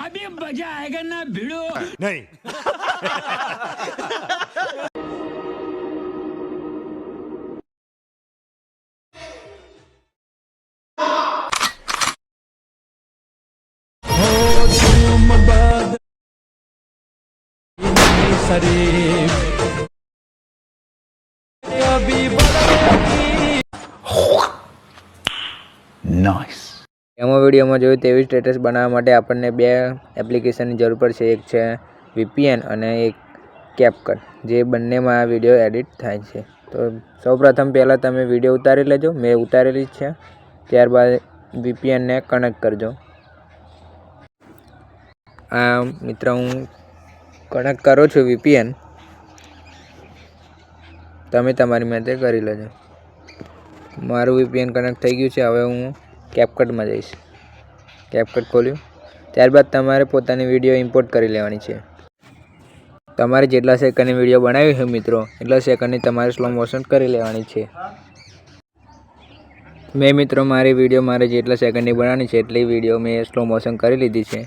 अभी मजा आएगा ना भिड़ो नहीं. नाइस એમાં વિડીયોમાં જોયું તેવી સ્ટેટસ બનાવવા માટે આપણને બે એપ્લિકેશનની જરૂર પડશે. એક છે VPN અને એક CapCut, જે બંનેમાં આ વિડીયો એડિટ થાય છે. તો સૌપ્રથમ પહેલાં તમે વિડીયો ઉતારી લેજો. મેં ઉતારેલી જ છે. ત્યારબાદ VPNને કનેક્ટ કરજો. આ મિત્ર હું કનેક્ટ કરું છું VPN. તમે તમારી મેં તે કરી લેજો. મારું VPN કનેક્ટ થઈ ગયું છે. હવે હું CapCutમાં જઈશ. CapCut ખોલ્યું. ત્યારબાદ તમારે પોતાની વિડીયો ઇમ્પોર્ટ કરી લેવાની છે. તમારે જેટલા સેકન્ડની વિડીયો બનાવી છે મિત્રો, એટલા સેકન્ડની તમારે સ્લો મોશન કરી લેવાની છે. મેં મિત્રો મારી વિડીયો મારે જેટલા સેકન્ડની બનાવવાની છે એટલી વિડીયો મેં સ્લો મોશન કરી લીધી છે.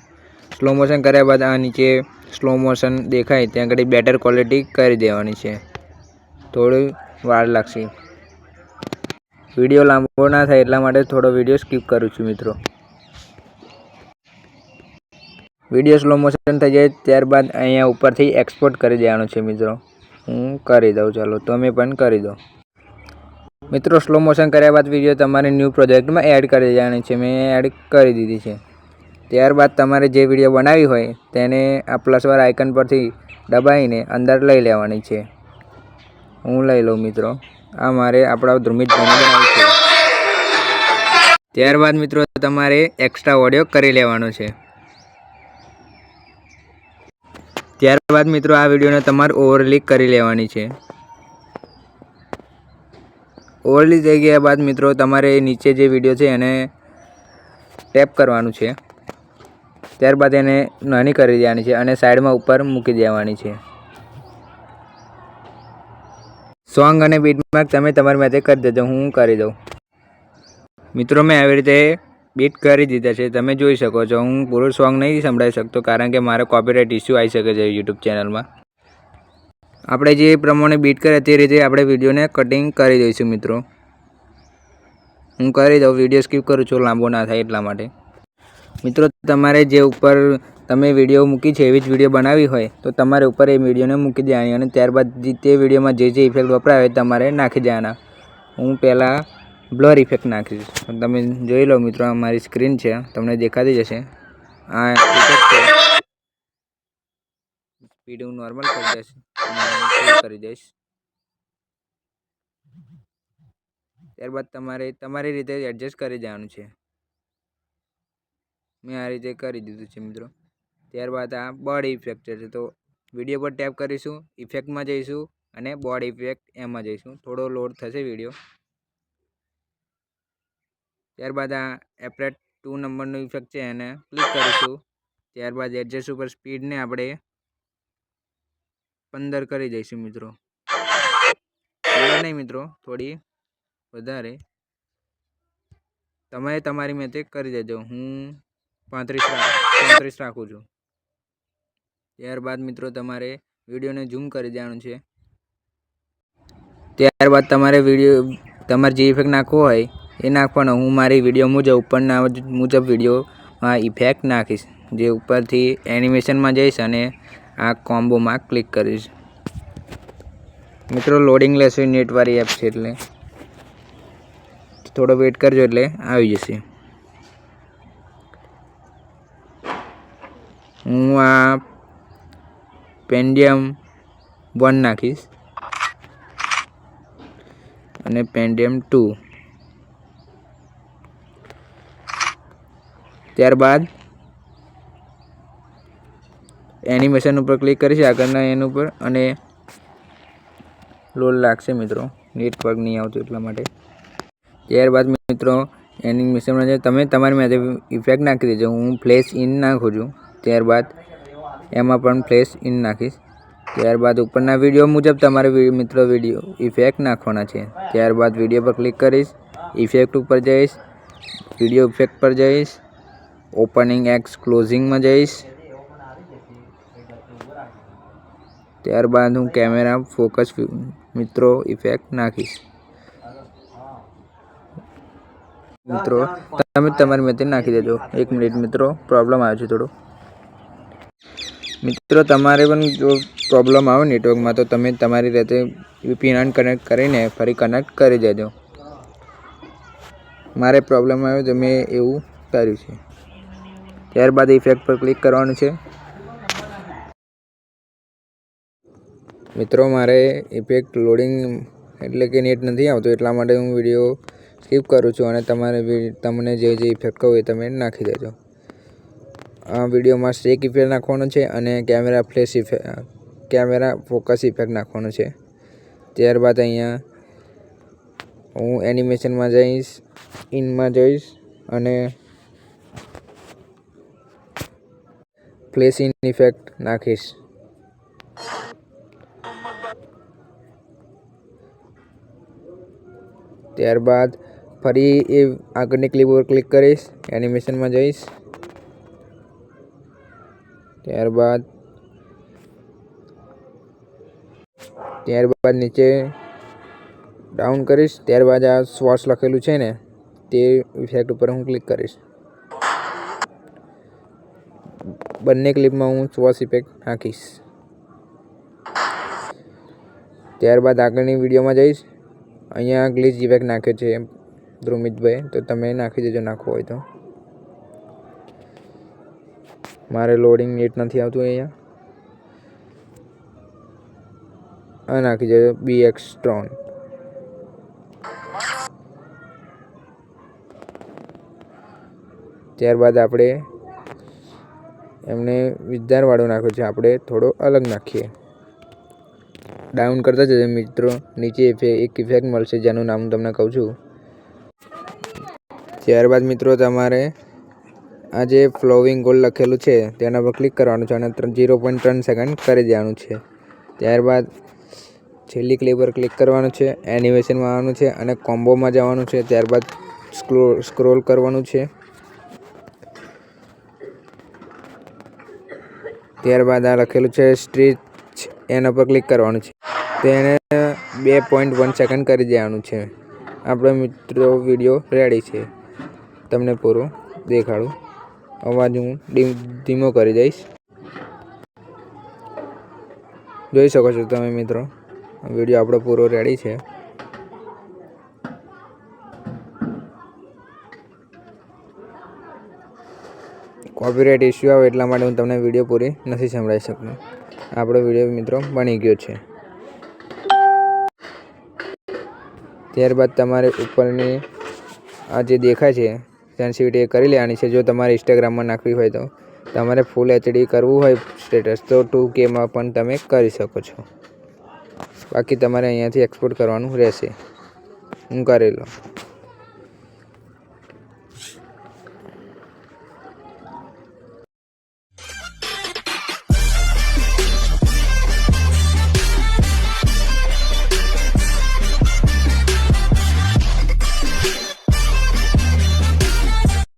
સ્લો મોશન કર્યા બાદ આ નીચે સ્લો મોશન દેખાય ત્યાં આગળ બેટર ક્વોલિટી કરી દેવાની છે. થોડી વાર લાગશે. વિડીયો લાંબો ના થાય એટલા માટે થોડો વિડીયો સ્કીપ કરું છું મિત્રો. વિડીયો સ્લો મોશન થઈ જાય ત્યારબાદ અહીંયા ઉપરથી એક્સપોર્ટ કરી દેવાનું છે મિત્રો. હું કરી દઉં, ચાલો તમે પણ કરી દો મિત્રો. સ્લો મોશન કર્યા બાદ વિડીયો તમારે ન્યૂ પ્રોજેક્ટમાં એડ કરી દેવાની છે. મેં એડ કરી દીધી છે. ત્યારબાદ તમારે જે વિડીયો બનાવી હોય તેને આ પ્લસવાળા આઇકન પરથી દબાવીને અંદર લઈ લેવાની છે. હું લઈ લઉં મિત્રો. આ મારે આપણા ધ્રુમિતભાઈને બનાવ્યું છે. ત્યારબાદ મિત્રો તમારે એક્સ્ટ્રા ઓડિયો કરી લેવાનો છે. ત્યારબાદ મિત્રો આ વિડીયોને તમારે ઓવરલિક કરી લેવાની છે. ઓવરલી થઈ ગયા બાદ મિત્રો તમારે નીચે જે વિડીયો છે એને ટેપ કરવાનું છે. ત્યારબાદ એને નાની કરી દેવાની છે અને સાઈડમાં ઉપર મૂકી દેવાની છે. સોંગ અને બીટમાર્ક તમે તમારી માટે કરી દેજો. હું કરી દઉં મિત્રો. મેં આવી રીતે બીટ કરી દીધા છે. તમે જોઈ શકો છો. હું પૂરું સોંગ નહીં સંભળાવી શકતો કારણ કે મારે કોપીરાઇટ ઇસ્યુ આવી શકે છે યુટ્યુબ ચેનલમાં. આપણે જે પ્રમાણે બીટ કરે તે રીતે આપણે વિડીયોને કટિંગ કરી દઈશું મિત્રો. હું કરી દઉં. વિડીયો સ્કીપ કરું છું લાંબો ના થાય એટલા માટે. મિત્રો તમારે જે ઉપર તમે વિડીયો મૂકી છે એવી જ વિડીયો બનાવી હોય તો તમારે ઉપર એ વિડીયોને મૂકી દેવાની અને ત્યારબાદ તે વિડીયોમાં જે જે ઇફેક્ટ વપરાય હોય તમારે નાખી દેવાના. હું પહેલાં બ્લર ઇફેક્ટ નાખીશ. તમે જોઈ લો મિત્રો, મારી સ્ક્રીન છે, તમને દેખાતી જશે. આ ઇફેક્ટ છે. સ્પીડ હું નોર્મલ કરી દઈશ, કરી દઈશ. ત્યારબાદ તમારે તમારી રીતે એડજસ્ટ કરી દેવાનું છે. મેં આ રીતે કરી દીધું છે મિત્રો. ત્યારબાદ આ બોડી ઇફેક્ટ છે. તો વિડીયો પર ટેપ કરીશું, ઇફેક્ટમાં જઈશું અને બોડી ઇફેક્ટ એમાં જઈશું. થોડો લોડ થશે વિડીયો. ત્યારબાદ આ એપ્લેટ 2 નંબરનું ઇફેક્ટ છે એને ક્લિક કરીશું. ત્યારબાદ એડજસ્ટ ઉપર સ્પીડને આપણે 15 કરી દઈશું મિત્રો. નહીં મિત્રો, થોડી વધારે તમે તમારી મેતે કરી દેજો. હું 35 રાખું છું. ત્યારબાદ મિત્રો તમારે વિડીયોને ઝૂમ કરી દેવાનું છે. ત્યારબાદ તમારે તમારે જે ઇફેક્ટ નાખવો હોય એ નાખવાનો. હું મારી વિડીયો મુજબ ઉપરના મુજબ વિડીયોમાં ઇફેક્ટ નાખીશ. જે ઉપરથી એનિમેશનમાં જઈશ અને આ કોમ્બોમાં ક્લિક કરીશ. મિત્રો લોડિંગ લેશે, નેટવાળી એપ છે એટલે થોડો વેઇટ કરજો એટલે આવી જશે. હું આ પેન્ડિયમ 1 નાખીશ અને પેન્ડિયમ 2. ત્યારબાદ એનિમેશન ઉપર ક્લિક કરીશ આગળના એના ઉપર અને લોડ લાગશે મિત્રો. નેટવર્ક નહીં આવતું એટલા માટે. ત્યારબાદ મિત્રો એનિમેશનમાં તમે તમારી મેં ઇફેક્ટ નાખી દેજો. હું ફ્લેશ ઇન નાખું છું. ત્યારબાદ એમાં પણ ફ્લેશ ઇન નાખીશ. ત્યારબાદ ઉપરના વિડીયો મુજબ તમારે મિત્રો વિડીયો ઇફેક્ટ નાખવાના છે. ત્યારબાદ વિડીયો પર ક્લિક કરીશ, ઇફેક્ટ ઉપર જઈશ, વિડીયો ઇફેક્ટ પર જઈશ ઓપનિંગ એક્સ ક્લોઝિંગમાં જઈશ. ત્યારબાદ હું કેમેરા ફોકસ મિત્રો ઇફેક્ટ નાખીશ. મિત્રો તમે તમારી મેથે નાખી દેજો. 1 મિનિટ મિત્રો, પ્રોબ્લેમ આવ્યો છે થોડો. મિત્રો તમારે પણ જો પ્રોબ્લેમ આવે નેટવર્કમાં તો તમે તમારી રીતે VPN કનેક્ટ કરીને ફરી કનેક્ટ કરી દેજો. મારે પ્રોબ્લેમ આવ્યો તો મેં એવું કર્યું છે. ત્યારબાદ ઇફેક્ટ પર ક્લિક કરવાનું છે. મિત્રો મારે ઇફેક્ટ લોડિંગ એટલે કે નેટ નથી આવતું, એટલા માટે હું વિડીયો સ્કીપ કરું છું અને તમને જે ઇફેક્ટ કહું એ તમે નાખી દેજો. આ વિડીયોમાં સ્ટેક ઇફેક્ટ નાખવાનો છે અને કેમેરા ફોકસ ઇફેક્ટ નાખવાનો છે. ત્યારબાદ અહીંયા હું એનિમેશનમાં જઈશ, ઇનમાં જઈશ અને ફ્લેશ ઇન ઇફેક્ટ નાખીશ. ત્યારબાદ ફરી એ આગળની ક્લિપ પર ક્લિક કરીશ, એનિમેશનમાં જઈશ. ત્યારબાદ નીચે ડાઉન કરીશ. ત્યારબાદ આ સ્વોચ લખેલું છે ને તે ઇફેક્ટ ઉપર હું ક્લિક કરીશ. બંને ક્લિપમાં હું સ્વોચ ઇફેક્ટ નાખીશ. ત્યારબાદ આગળની વિડીયોમાં જઈશ. અહીંયા ગ્લિચ ઇફેક્ટ નાખ્યો છે ધ્રુમિતભાઈ, તો તમે નાખી દેજો નાખવો હોય તો. મારે લોડિંગ નેટ નથી આવતું અહીંયા. આ નાખી દેજો BX Tron. ત્યારબાદ આપણે એમને વિસ્તારવાળો નાખ્યો છે, આપણે થોડો અલગ નાખીએ. ડાઉન કરતા જજો મિત્રો, નીચે એક ઇફેક્ટ મળશે જેનું નામ તમને કહું છું. ત્યારબાદ મિત્રો તમારે આ જે ફ્લોવિંગ ગોલ લખેલું છે તેના પર ક્લિક કરવાનું છે અને 0.3 સેકન્ડ કરી દેવાનું છે. ત્યારબાદ છેલ્લી ક્લિપ પર ક્લિક કરવાનું છે, એનિમેશનમાં આવવાનું છે અને કોમ્બોમાં જવાનું છે. ત્યારબાદ સ્ક્રોલ કરવાનું છે. ત્યારબાદ આ લખેલું છે સ્ટ્રીચ, એના પર ક્લિક કરવાનું છે. તેને 2.1 સેકન્ડ કરી દેવાનું છે. આપણો મિત્રો વિડીયો રેડી છે. તમને પૂરો દેખાડું. અવાજ હું ધીમો કરી દઈશ. જોઈ શકો છો તમે મિત્રો, વિડીયો આપણો પૂરો રેડી છે. કોપીરાઇટ ઇસ્યુ આવે એટલા માટે હું તમને વિડીયો પૂરી નથી સંભળાવી શકતો. આપણો વિડીયો મિત્રો બની ગયો છે. ત્યારબાદ તમારે ઉપરની આ જે દેખાય છે સેન્સિટિવિટી કરી લેવાની છે. જો તમારે ઇન્સ્ટાગ્રામમાં નાખવી હોય તો, તમારે ફૂલ HD કરવું હોય સ્ટેટસ તો 2Kમાં પણ તમે કરી શકો છો. બાકી તમારે અહીંયાથી એક્સપોર્ટ કરવાનું રહેશે. હું કરી લઉં.